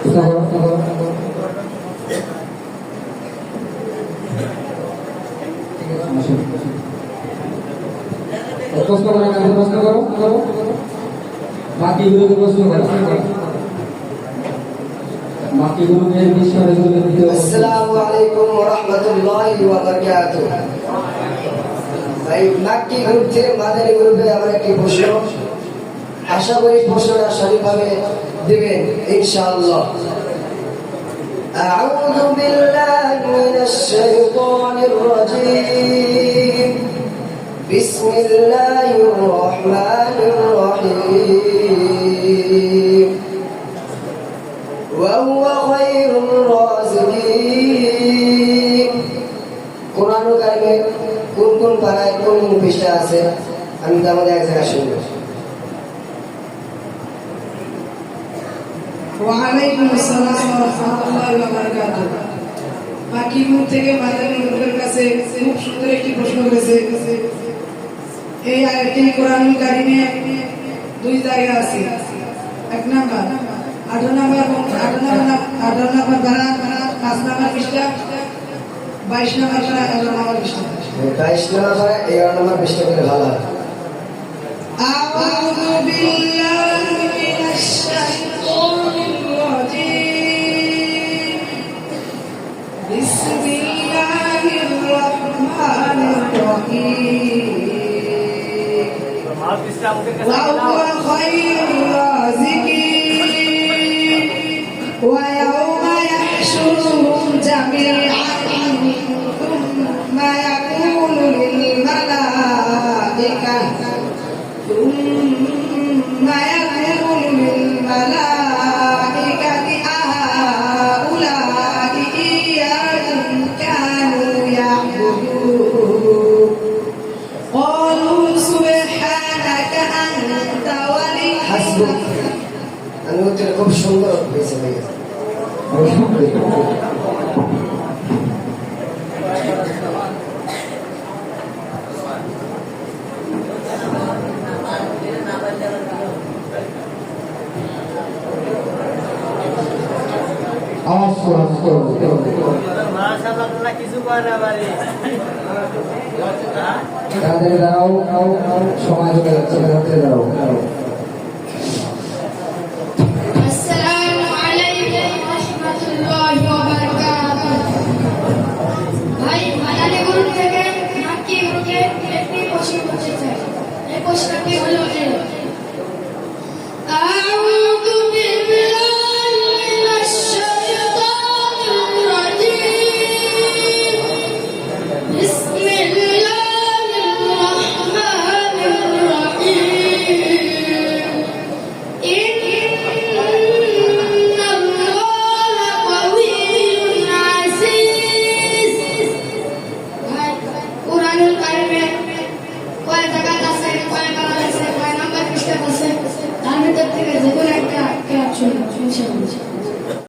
প্রশ্ন করো বাকিগুলোকে প্রশ্ন করো বাকিগুলোকে বিষয়ে আসসালামু আলাইকুম ওয়া রাহমাতুল্লাহি ওয়া বারাকাতুহু। ভাই মাক্কি গ্রুপ থেকে মাদানী গ্রুপে আমার একটি প্রশ্ন, আশা করি প্রশ্নটা সঠিকভাবে দিবেন ইনশাআল্লাহ। আউযু বিল্লাহি মিনাশ শাইতানির রাজীম। বিসমিল্লাহির রহমানির রহিম। ওয়া হুয়া খায়রুর রাযিকিন। কোরআনুল কারীমে কোন কোন পারায় কোন পৃষ্ঠা আছে আমি তার মধ্যে এক জায়গায় শুনবো। ওয়ালাইকুম আসসালাম ওয়া রাহমাতুল্লাহি ওয়া বারাকাতুহু। বাকি গ্রুপ থেকে মাদানী গ্রুপের কাছে খুব সুন্দর একটি প্রশ্ন করেছে। এই আয়াতটি কোরআনুল কারীমে দুই জায়গা আছে। এক নাম্বার 18 নম্বর ধারা 5 নম্বর পৃষ্ঠা, 22 নম্বর ধারা 11 নম্বর পৃষ্ঠা। 22 নম্বর ধারা 11 নম্বর পৃষ্ঠা করে ভালো হয়। আউযু বিল্লাহি মিনাশ শাইতানির রাজীম। বিসমিল্লাহির রহমানির রহিম। ওয়া হুয়া খায়রুর রাযিকিন। ওয়া ইয়াওমা ইয়াহশুরুহুম জামিআন থুম্মা ইয়াকুলু লিল মালাইকাতি আহাউলাই ইয়্যাকুম কানু ইয়াবুদুন। ক্বালু সুবহানাকা আনতা ওয়ালি। হাসবুক। আমি উত্তর খুব সুন্দর হয়েছে ভাইয়া। দাঁড়াও সময় চলে যাচ্ছে, দাঁড়াও।